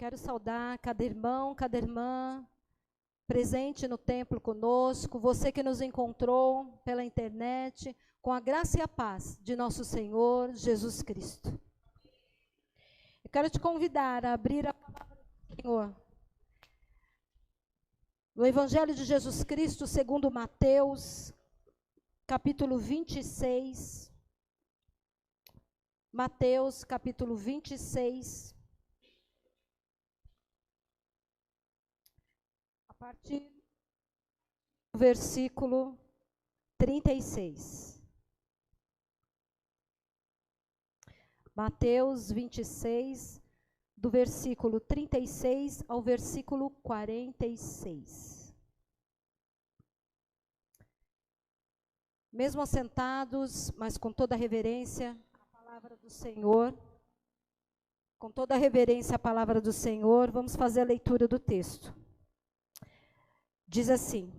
Quero saudar cada irmão, cada irmã presente no templo conosco, você que nos encontrou pela internet, com a graça e a paz de nosso Senhor Jesus Cristo. Eu quero te convidar a abrir a palavra do Senhor no Evangelho de Jesus Cristo, segundo Mateus, capítulo 26. Mateus, capítulo 26. A partir do versículo 36. Mateus 26, do versículo 36 ao versículo 46. Mesmo assentados, mas com toda a reverência, a palavra do Senhor, com toda a reverência à palavra do Senhor, vamos fazer a leitura do texto. Diz assim: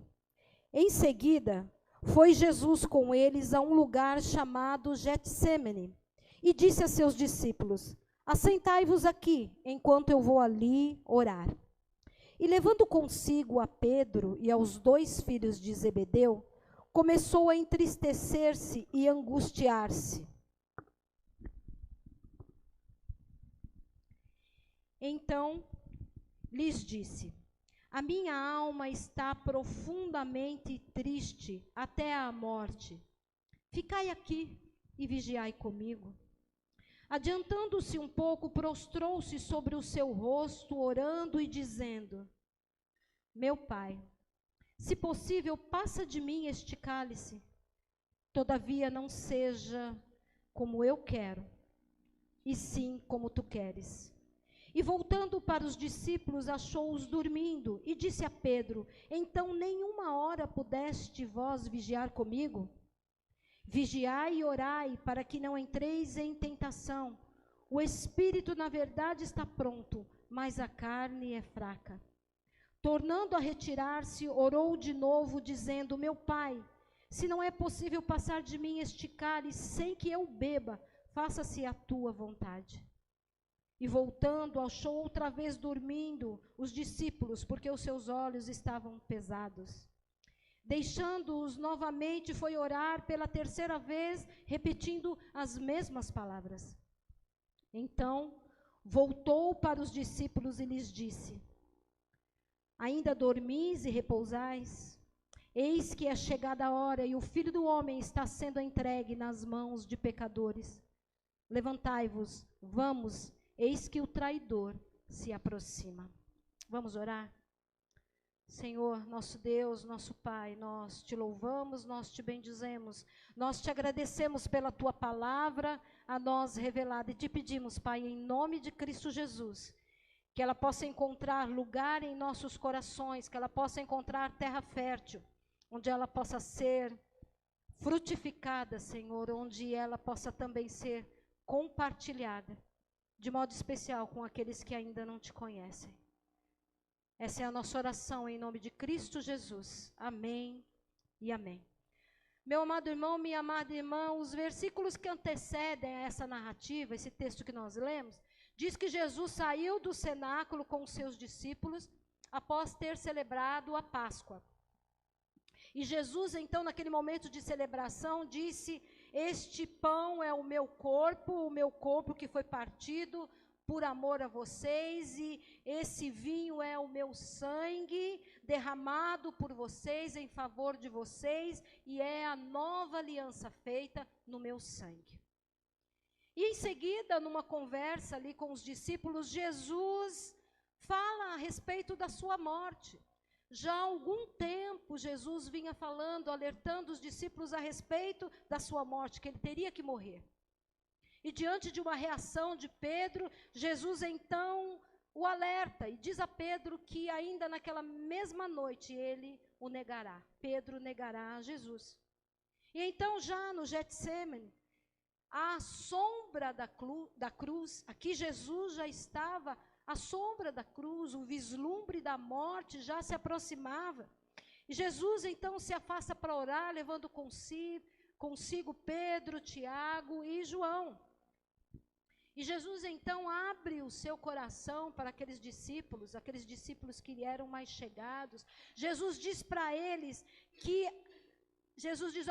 em seguida, foi Jesus com eles a um lugar chamado Getsêmani, e disse a seus discípulos: assentai-vos aqui, enquanto eu vou ali orar. E levando consigo a Pedro e aos 2 filhos de Zebedeu, começou a entristecer-se e angustiar-se. Então lhes disse: a minha alma está profundamente triste até a morte. Ficai aqui e vigiai comigo. Adiantando-se um pouco, prostrou-se sobre o seu rosto, orando e dizendo: meu Pai, se possível, passa de mim este cálice. Todavia não seja como eu quero, e sim como tu queres. E voltando para os discípulos, achou-os dormindo, e disse a Pedro: então nenhuma hora pudeste vós vigiar comigo? Vigiai e orai, para que não entreis em tentação. O espírito, na verdade, está pronto, mas a carne é fraca. Tornando a retirar-se, orou de novo, dizendo: meu Pai, se não é possível passar de mim este cálice sem que eu beba, faça-se a tua vontade. E voltando, achou outra vez dormindo os discípulos, porque os seus olhos estavam pesados. Deixando-os novamente, foi orar pela 3ª vez, repetindo as mesmas palavras. Então, voltou para os discípulos e lhes disse: ainda dormis e repousais? Eis que é chegada a hora e o Filho do Homem está sendo entregue nas mãos de pecadores. Levantai-vos, vamos, eis que o traidor se aproxima. Vamos orar? Senhor, nosso Deus, nosso Pai, nós te louvamos, nós te bendizemos, nós te agradecemos pela tua palavra a nós revelada e te pedimos, Pai, em nome de Cristo Jesus, que ela possa encontrar lugar em nossos corações, que ela possa encontrar terra fértil, onde ela possa ser frutificada, Senhor, onde ela possa também ser compartilhada, de modo especial com aqueles que ainda não te conhecem. Essa é a nossa oração em nome de Cristo Jesus. Amém e amém. Meu amado irmão, minha amada irmã, os versículos que antecedem a essa narrativa, esse texto que nós lemos, diz que Jesus saiu do cenáculo com os seus discípulos após ter celebrado a Páscoa. E Jesus, então, naquele momento de celebração, disse: este pão é o meu corpo que foi partido por amor a vocês, e esse vinho é o meu sangue derramado por vocês, em favor de vocês, e é a nova aliança feita no meu sangue. E em seguida, numa conversa ali com os discípulos, Jesus fala a respeito da sua morte. Já há algum tempo, Jesus vinha falando, alertando os discípulos a respeito da sua morte, que ele teria que morrer. E diante de uma reação de Pedro, Jesus então o alerta e diz a Pedro que ainda naquela mesma noite ele o negará. Pedro negará a Jesus. E então já no Getsêmani, à sombra da cruz, aqui Jesus já estava à sombra da cruz, o vislumbre da morte já se aproximava. E Jesus então se afasta para orar, levando consigo Pedro, Tiago e João. E Jesus então abre o seu coração para aqueles discípulos que eram mais chegados. Jesus diz para eles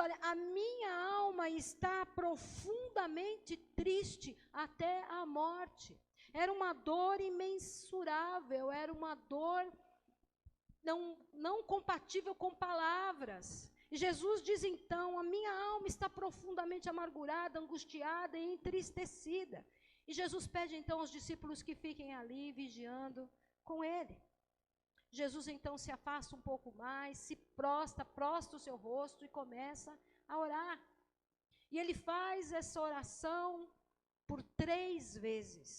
olha, a minha alma está profundamente triste até a morte. Era uma dor imensurável, era uma dor não compatível com palavras. E Jesus diz então, a minha alma está profundamente amargurada, angustiada e entristecida. E Jesus pede então aos discípulos que fiquem ali vigiando com ele. Jesus então se afasta um pouco mais, se prostra o seu rosto e começa a orar. E ele faz essa oração por 3 vezes.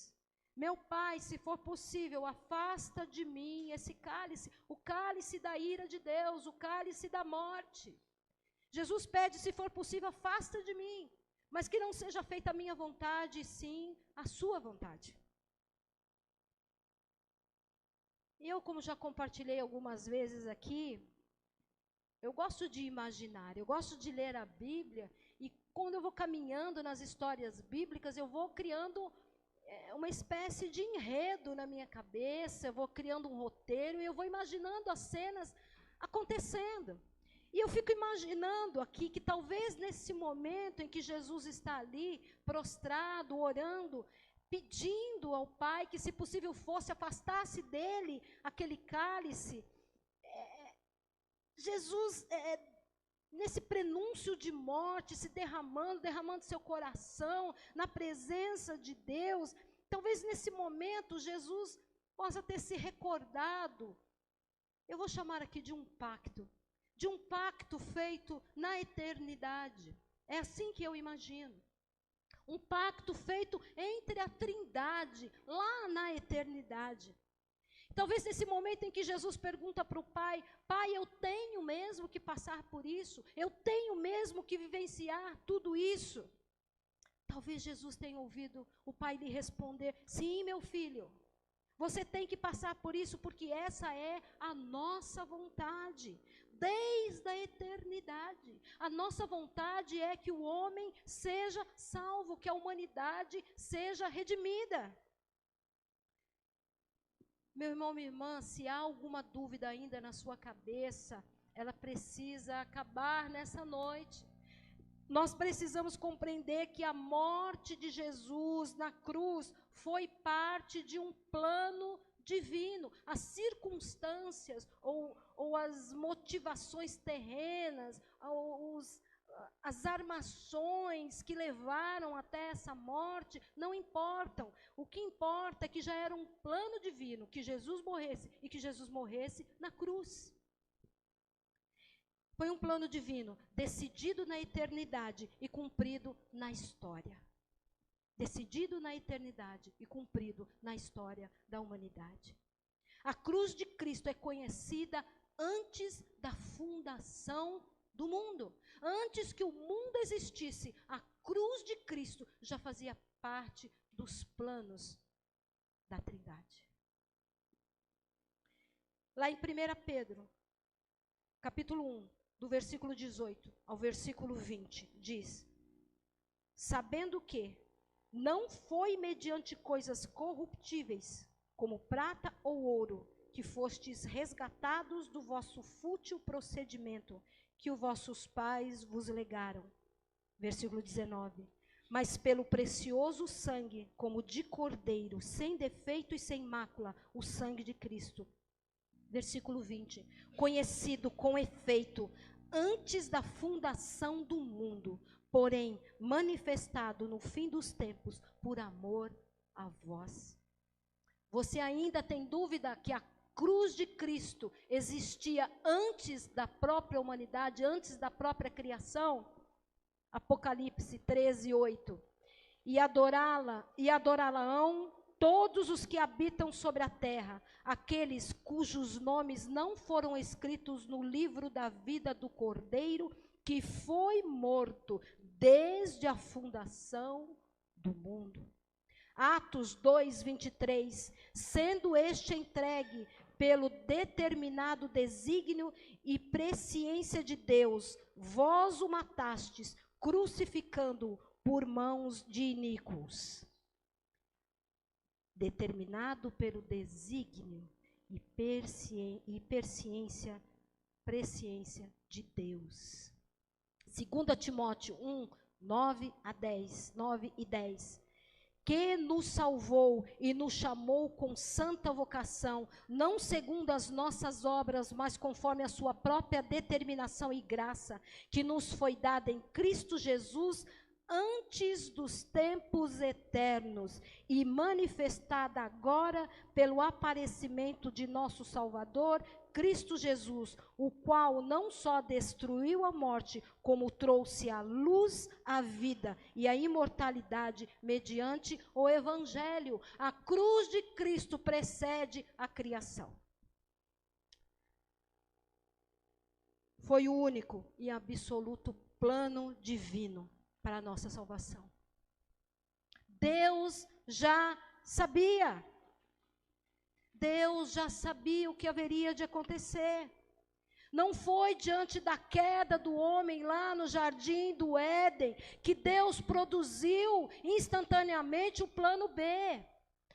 Meu Pai, se for possível, afasta de mim esse cálice, o cálice da ira de Deus, o cálice da morte. Jesus pede, se for possível, afasta de mim, mas que não seja feita a minha vontade, sim a sua vontade. Eu, como já compartilhei algumas vezes aqui, eu gosto de imaginar, eu gosto de ler a Bíblia, e quando eu vou caminhando nas histórias bíblicas, eu vou criando uma espécie de enredo na minha cabeça, eu vou criando um roteiro, e eu vou imaginando as cenas acontecendo. E eu fico imaginando aqui que talvez nesse momento em que Jesus está ali, prostrado, orando, pedindo ao Pai que, se possível fosse, afastasse dele aquele cálice, Jesus, nesse prenúncio de morte, se derramando seu coração na presença de Deus, talvez nesse momento Jesus possa ter se recordado, eu vou chamar aqui de um pacto feito na eternidade. É assim que eu imagino. Um pacto feito entre a Trindade, lá na eternidade. Talvez nesse momento em que Jesus pergunta para o Pai, Pai, eu tenho mesmo que passar por isso? Eu tenho mesmo que vivenciar tudo isso? Talvez Jesus tenha ouvido o Pai lhe responder, sim, meu filho, você tem que passar por isso, porque essa é a nossa vontade. Desde a eternidade. A nossa vontade é que o homem seja salvo, que a humanidade seja redimida. Meu irmão, minha irmã, se há alguma dúvida ainda na sua cabeça, ela precisa acabar nessa noite. Nós precisamos compreender que a morte de Jesus na cruz foi parte de um plano divino. As circunstâncias ou as motivações terrenas, as armações que levaram até essa morte não importam. O que importa é que já era um plano divino que Jesus morresse e que Jesus morresse na cruz. Foi um plano divino decidido na eternidade e cumprido na história. Decidido na eternidade e cumprido na história da humanidade. A cruz de Cristo é conhecida antes da fundação do mundo. Antes que o mundo existisse, a cruz de Cristo já fazia parte dos planos da Trindade. Lá em 1 Pedro, capítulo 1, do versículo 18 ao versículo 20, diz: sabendo que não foi mediante coisas corruptíveis, como prata ou ouro, que fostes resgatados do vosso fútil procedimento, que os vossos pais vos legaram. Versículo 19. Mas pelo precioso sangue, como de cordeiro, sem defeito e sem mácula, o sangue de Cristo. Versículo 20. Conhecido com efeito antes da fundação do mundo, porém manifestado no fim dos tempos por amor a vós. Você ainda tem dúvida que a cruz de Cristo existia antes da própria humanidade, antes da própria criação? Apocalipse 13, 8. E adorá-la-ão todos os que habitam sobre a terra, aqueles cujos nomes não foram escritos no livro da vida do Cordeiro, que foi morto desde a fundação do mundo. Atos 2, 23. Sendo este entregue pelo determinado desígnio e presciência de Deus, vós o matastes, crucificando-o por mãos de iníquos. determinado pelo desígnio e presciência de Deus. 2 Timóteo 1, 9 e 10. Que nos salvou e nos chamou com santa vocação, não segundo as nossas obras, mas conforme a sua própria determinação e graça, que nos foi dada em Cristo Jesus antes dos tempos eternos e manifestada agora pelo aparecimento de nosso Salvador, Cristo Jesus, o qual não só destruiu a morte, como trouxe à luz a vida e a imortalidade mediante o Evangelho. A cruz de Cristo precede a criação. Foi o único e absoluto plano divino para a nossa salvação. Deus já sabia. Deus já sabia o que haveria de acontecer. Não foi diante da queda do homem lá no jardim do Éden que Deus produziu instantaneamente o plano B.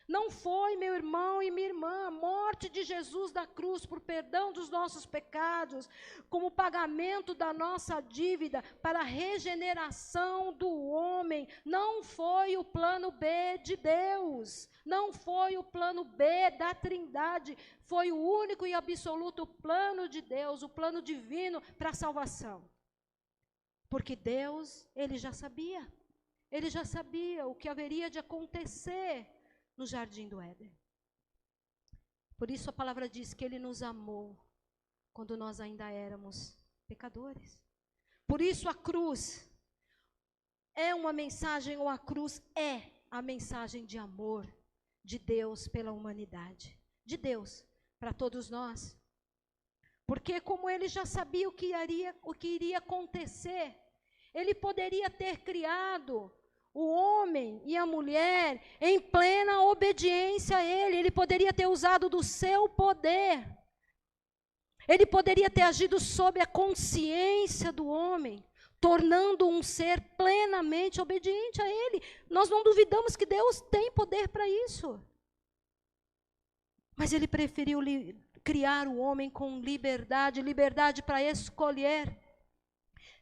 Não foi, meu irmão e minha irmã, a morte de Jesus da cruz por perdão dos nossos pecados, como pagamento da nossa dívida para a regeneração do homem, não foi o plano B de Deus, não foi o plano B da Trindade, foi o único e absoluto plano de Deus, o plano divino para a salvação. Porque Deus, Ele já sabia o que haveria de acontecer no jardim do Éden. Por isso a palavra diz que Ele nos amou quando nós ainda éramos pecadores. Por isso a cruz é uma mensagem, ou a cruz é a mensagem de amor de Deus pela humanidade, de Deus para todos nós. Porque como Ele já sabia o que iria acontecer, Ele poderia ter criado o homem e a mulher em plena obediência a Ele. Ele poderia ter usado do seu poder. Ele poderia ter agido sob a consciência do homem, tornando um ser plenamente obediente a Ele. Nós não duvidamos que Deus tem poder para isso. Mas Ele preferiu criar o homem com liberdade para escolher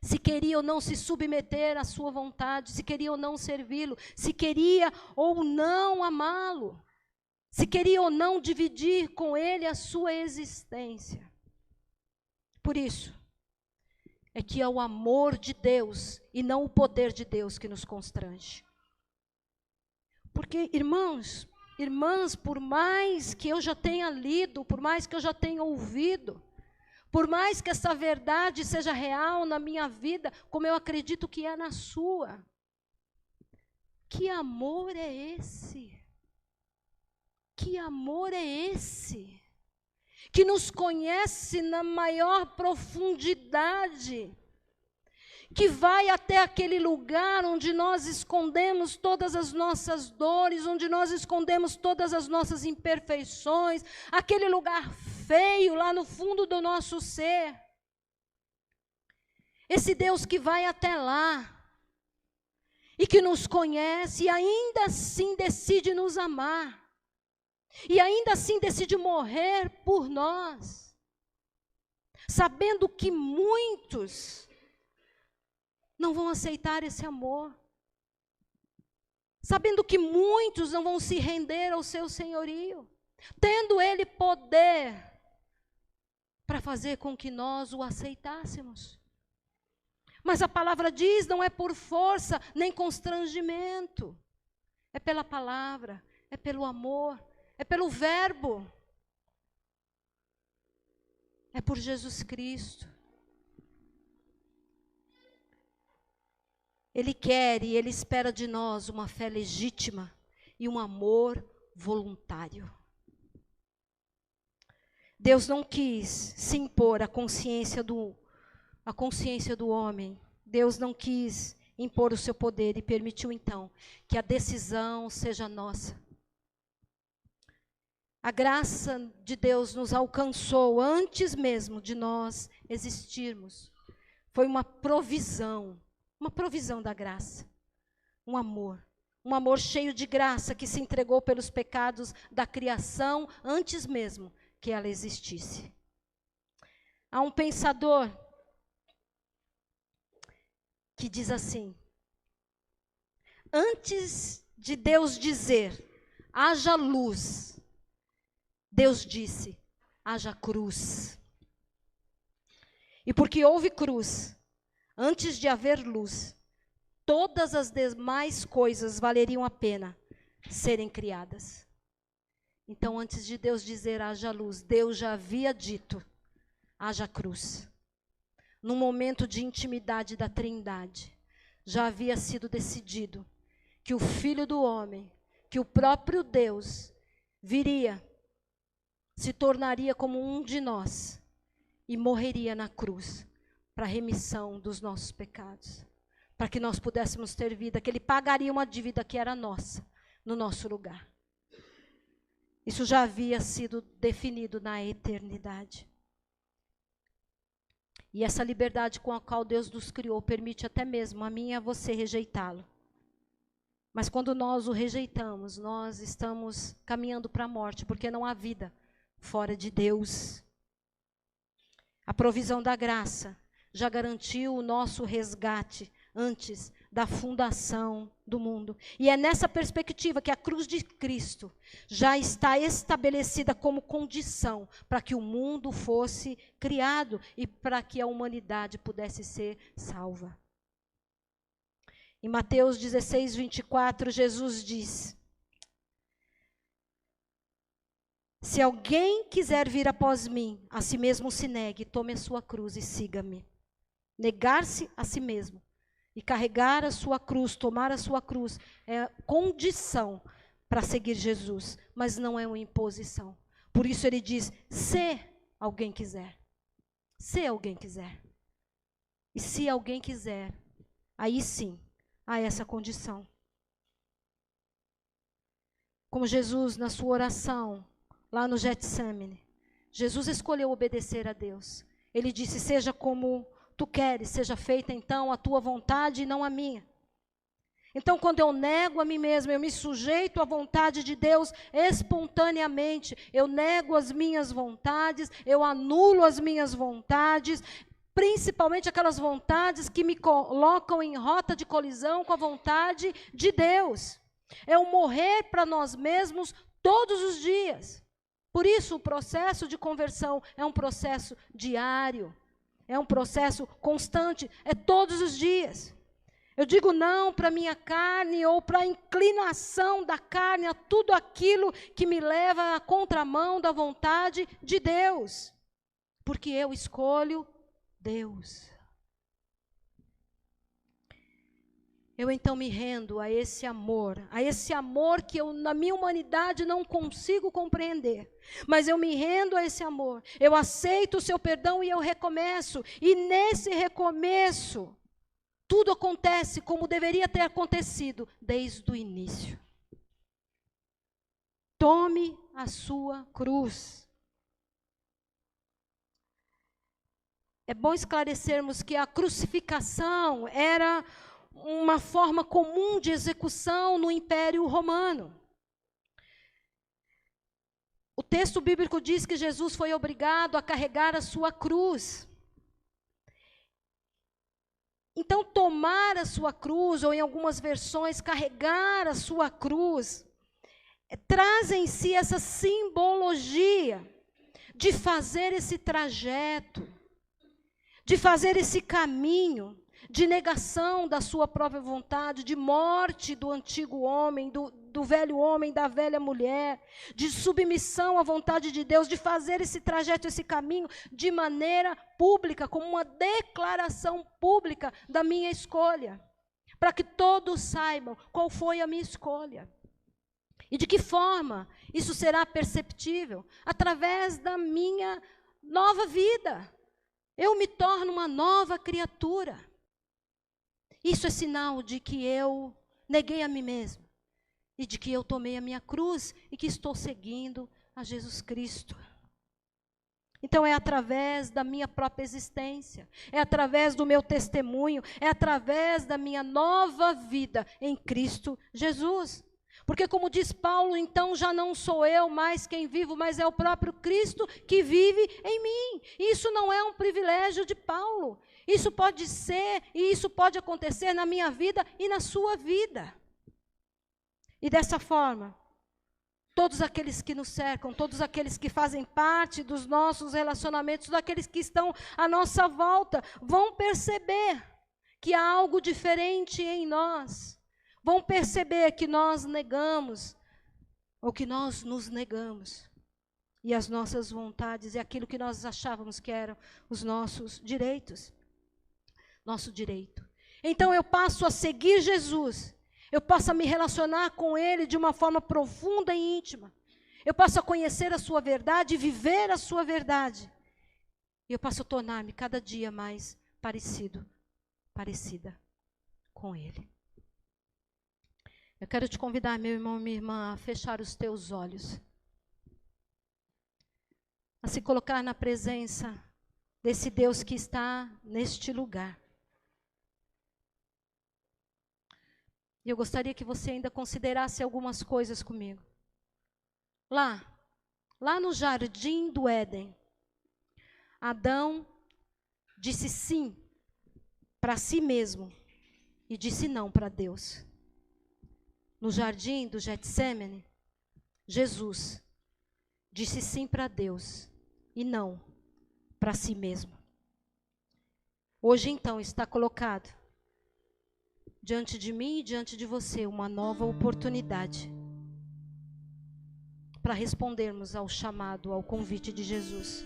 se queria ou não se submeter à sua vontade, se queria ou não servi-lo, se queria ou não amá-lo, se queria ou não dividir com ele a sua existência. Por isso, é que é o amor de Deus e não o poder de Deus que nos constrange. Porque, irmãs, por mais que eu já tenha lido, por mais que eu já tenha ouvido, por mais que essa verdade seja real na minha vida, como eu acredito que é na sua, que amor é esse? Que amor é esse? Que nos conhece na maior profundidade, que vai até aquele lugar onde nós escondemos todas as nossas dores, onde nós escondemos todas as nossas imperfeições, aquele lugar feio lá no fundo do nosso ser. Esse Deus que vai até lá e que nos conhece e ainda assim decide nos amar. E ainda assim decide morrer por nós, sabendo que muitos não vão aceitar esse amor, sabendo que muitos não vão se render ao seu senhorio, tendo Ele poder para fazer com que nós o aceitássemos. Mas a palavra diz, não é por força nem constrangimento, é pela palavra, é pelo amor, é pelo verbo, é por Jesus Cristo. Ele quer e Ele espera de nós uma fé legítima e um amor voluntário. Deus não quis se impor à consciência do homem. Deus não quis impor o seu poder e permitiu então que a decisão seja nossa. A graça de Deus nos alcançou antes mesmo de nós existirmos. Foi uma provisão da graça, um amor, um amor cheio de graça que se entregou pelos pecados da criação antes mesmo que ela existisse. Há um pensador que diz assim: antes de Deus dizer, haja luz, Deus disse, haja cruz. E porque houve cruz, antes de haver luz, todas as demais coisas valeriam a pena serem criadas. Então, antes de Deus dizer haja luz, Deus já havia dito, haja cruz. Num momento de intimidade da Trindade, já havia sido decidido que o Filho do Homem, que o próprio Deus, viria, se tornaria como um de nós e morreria na cruz para a remissão dos nossos pecados, para que nós pudéssemos ter vida, que Ele pagaria uma dívida que era nossa, no nosso lugar. Isso já havia sido definido na eternidade. E essa liberdade com a qual Deus nos criou permite até mesmo a mim e a você rejeitá-lo. Mas quando nós o rejeitamos, nós estamos caminhando para a morte, porque não há vida fora de Deus. A provisão da graça já garantiu o nosso resgate antes da fundação do mundo. E é nessa perspectiva que a cruz de Cristo já está estabelecida como condição para que o mundo fosse criado e para que a humanidade pudesse ser salva. Em Mateus 16, 24, Jesus diz: se alguém quiser vir após mim, a si mesmo se negue, tome a sua cruz e siga-me. Negar-se a si mesmo e carregar a sua cruz, tomar a sua cruz, é condição para seguir Jesus, mas não é uma imposição. Por isso ele diz, se alguém quiser. Se alguém quiser. E se alguém quiser, aí sim, há essa condição. Como Jesus, na sua oração, lá no Getsemane, Jesus escolheu obedecer a Deus. Ele disse, seja como tu queres, seja feita então a tua vontade e não a minha. Então, quando eu nego a mim mesmo, eu me sujeito à vontade de Deus espontaneamente, eu nego as minhas vontades, eu anulo as minhas vontades, principalmente aquelas vontades que me colocam em rota de colisão com a vontade de Deus. É o morrer para nós mesmos todos os dias. Por isso, o processo de conversão é um processo diário. É um processo constante, é todos os dias. Eu digo não para a minha carne ou para a inclinação da carne, a tudo aquilo que me leva à contramão da vontade de Deus. Porque eu escolho Deus. Eu então me rendo a esse amor que eu na minha humanidade não consigo compreender. Mas eu me rendo a esse amor, eu aceito o seu perdão e eu recomeço. E nesse recomeço, tudo acontece como deveria ter acontecido desde o início. Tome a sua cruz. É bom esclarecermos que a crucificação era uma forma comum de execução no Império Romano. O texto bíblico diz que Jesus foi obrigado a carregar a sua cruz. Então, tomar a sua cruz, ou em algumas versões, carregar a sua cruz, traz em si essa simbologia de fazer esse trajeto, de fazer esse caminho, de negação da sua própria vontade, de morte do antigo homem, do velho homem, da velha mulher, de submissão à vontade de Deus, de fazer esse trajeto, esse caminho, de maneira pública, como uma declaração pública da minha escolha, para que todos saibam qual foi a minha escolha. E de que forma isso será perceptível? Através da minha nova vida. Eu me torno uma nova criatura. Isso é sinal de que eu neguei a mim mesmo e de que eu tomei a minha cruz e que estou seguindo a Jesus Cristo. Então é através da minha própria existência, é através do meu testemunho, é através da minha nova vida em Cristo Jesus. Porque como diz Paulo, então já não sou eu mais quem vivo, mas é o próprio Cristo que vive em mim. Isso não é um privilégio de Paulo. Isso pode ser e isso pode acontecer na minha vida e na sua vida. E dessa forma, todos aqueles que nos cercam, todos aqueles que fazem parte dos nossos relacionamentos, todos aqueles que estão à nossa volta, vão perceber que há algo diferente em nós. Vão perceber que nós negamos, ou que nós nos negamos. E as nossas vontades e aquilo que nós achávamos que eram os nossos direitos. Nosso direito. Então eu passo a seguir Jesus. Eu passo a me relacionar com Ele de uma forma profunda e íntima. Eu passo a conhecer a sua verdade e viver a sua verdade. E eu passo a tornar-me cada dia mais parecida com Ele. Eu quero te convidar, meu irmão e minha irmã, a fechar os teus olhos. A se colocar na presença desse Deus que está neste lugar. E eu gostaria que você ainda considerasse algumas coisas comigo. Lá no jardim do Éden, Adão disse sim para si mesmo e disse não para Deus. No jardim do Getsêmani, Jesus disse sim para Deus e não para si mesmo. Hoje então está colocado diante de mim e diante de você uma nova oportunidade para respondermos ao chamado, ao convite de Jesus.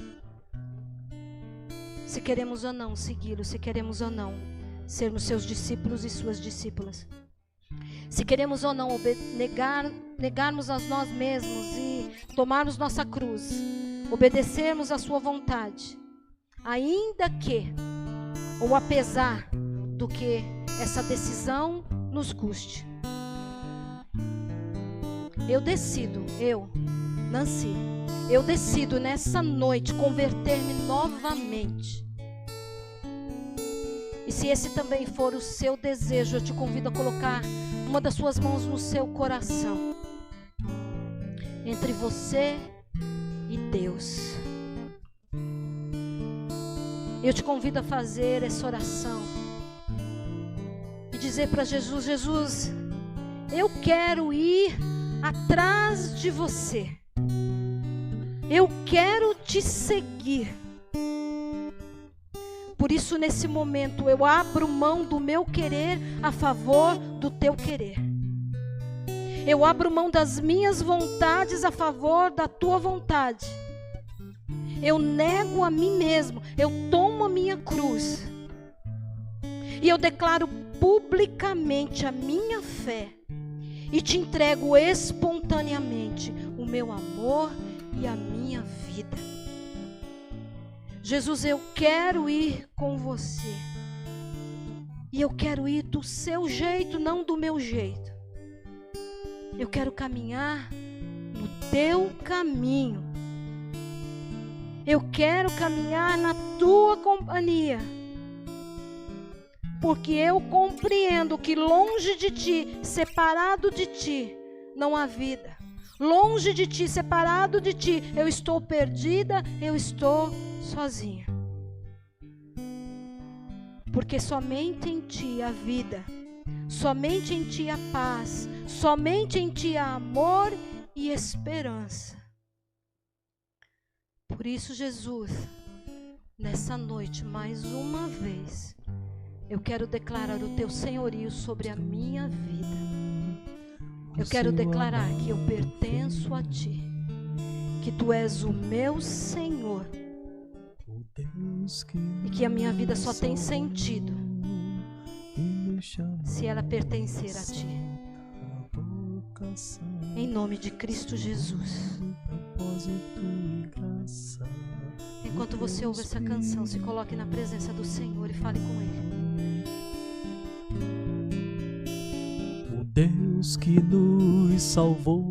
Se queremos ou não segui-lo, se queremos ou não sermos seus discípulos e suas discípulas. Se queremos ou não negarmos a nós mesmos e tomarmos nossa cruz, obedecermos a sua vontade, ainda que, ou apesar do que essa decisão nos custe. Nancy, eu decido nessa noite converter-me novamente. E se esse também for o seu desejo, eu te convido a colocar uma das suas mãos no seu coração, entre você e Deus. Eu te convido a fazer essa oração e dizer para Jesus: Jesus, eu quero ir atrás de você. Eu quero te seguir. Por isso, nesse momento, eu abro mão do meu querer a favor do teu querer. Eu abro mão das minhas vontades a favor da tua vontade. Eu nego a mim mesmo, eu tomo a minha cruz. E eu declaro publicamente a minha fé. E te entrego espontaneamente o meu amor e a minha vida. Jesus, eu quero ir com você. E eu quero ir do seu jeito, não do meu jeito. Eu quero caminhar no teu caminho. Eu quero caminhar na tua companhia. Porque eu compreendo que longe de ti, separado de ti, não há vida. Longe de ti, separado de ti, eu estou perdida, eu estou sozinha. Porque somente em ti há vida, somente em ti há paz, somente em ti há amor e esperança. Por isso, Jesus, nessa noite, mais uma vez, eu quero declarar o teu senhorio sobre a minha vida. Eu quero declarar que eu pertenço a ti, que tu és o meu Senhor e que a minha vida só tem sentido se ela pertencer a ti. Em nome de Cristo Jesus. Enquanto você ouve essa canção, se coloque na presença do Senhor e fale com Ele. O Deus que nos salvou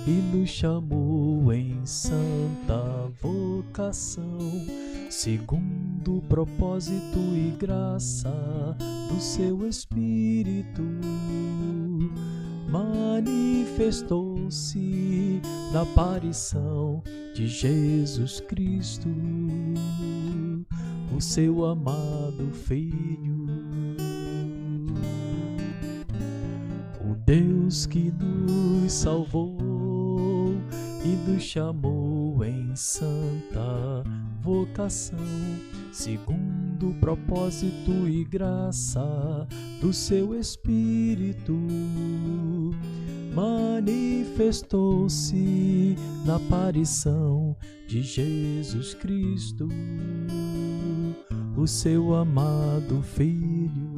e nos chamou em santa vocação, segundo o propósito e graça do seu Espírito. Manifestou-se na aparição de Jesus Cristo, o seu amado Filho. O Deus que nos salvou e nos chamou em santa vocação, segundo o propósito e graça do seu Espírito, manifestou-se na aparição de Jesus Cristo, o seu amado Filho,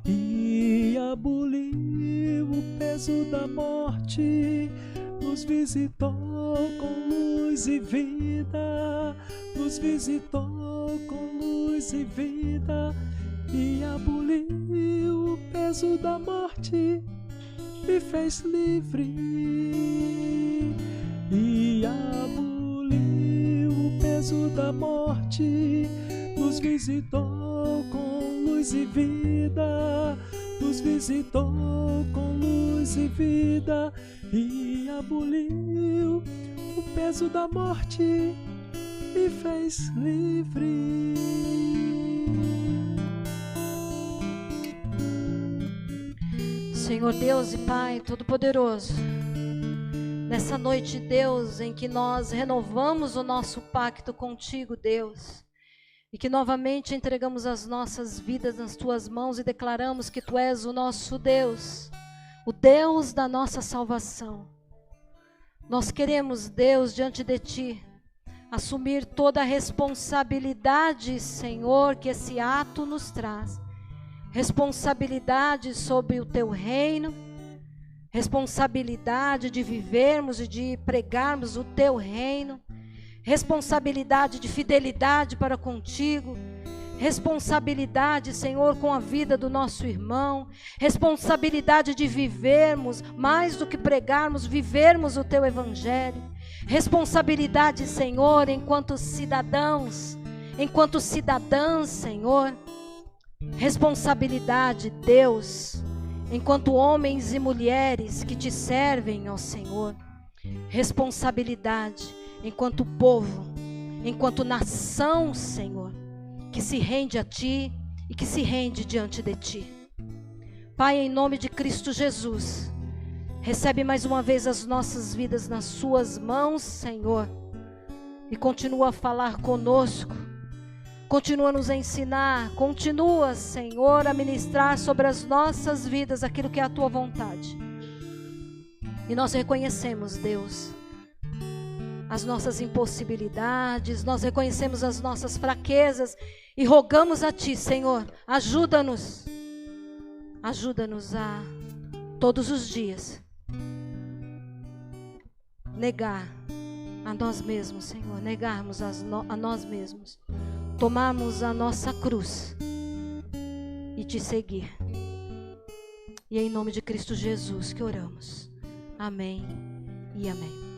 e aboliu o peso da morte, nos visitou com luz e vida, nos visitou com luz e vida, e aboliu o peso da morte, me fez livre, e aboliu o peso da morte, nos visitou com luz e vida, nos visitou com luz e vida, e aboliu o peso da morte, me fez livre. Senhor Deus e Pai Todo-Poderoso, nessa noite, Deus, em que nós renovamos o nosso pacto contigo, Deus, e que novamente entregamos as nossas vidas nas Tuas mãos e declaramos que Tu és o nosso Deus, o Deus da nossa salvação. Nós queremos, Deus, diante de Ti, assumir toda a responsabilidade, Senhor, que esse ato nos traz. Responsabilidade sobre o Teu reino, responsabilidade de vivermos e de pregarmos o Teu reino, responsabilidade de fidelidade para contigo, responsabilidade, Senhor, com a vida do nosso irmão, responsabilidade de vivermos, mais do que pregarmos, vivermos o Teu Evangelho, responsabilidade, Senhor, enquanto cidadãos, enquanto cidadãs, Senhor, responsabilidade, Deus, enquanto homens e mulheres que Te servem, ó Senhor, responsabilidade enquanto povo, enquanto nação, Senhor, que se rende a Ti e que se rende diante de Ti. Pai, em nome de Cristo Jesus, recebe mais uma vez as nossas vidas nas Suas mãos, Senhor, e continua a falar conosco, continua a nos ensinar, continua, Senhor, a ministrar sobre as nossas vidas aquilo que é a Tua vontade. E nós reconhecemos, Deus, as nossas impossibilidades, nós reconhecemos as nossas fraquezas e rogamos a Ti, Senhor, ajuda-nos a todos os dias negar a nós mesmos, Senhor, negarmos a nós mesmos, tomarmos a nossa cruz e Te seguir. E é em nome de Cristo Jesus que oramos. Amém e amém.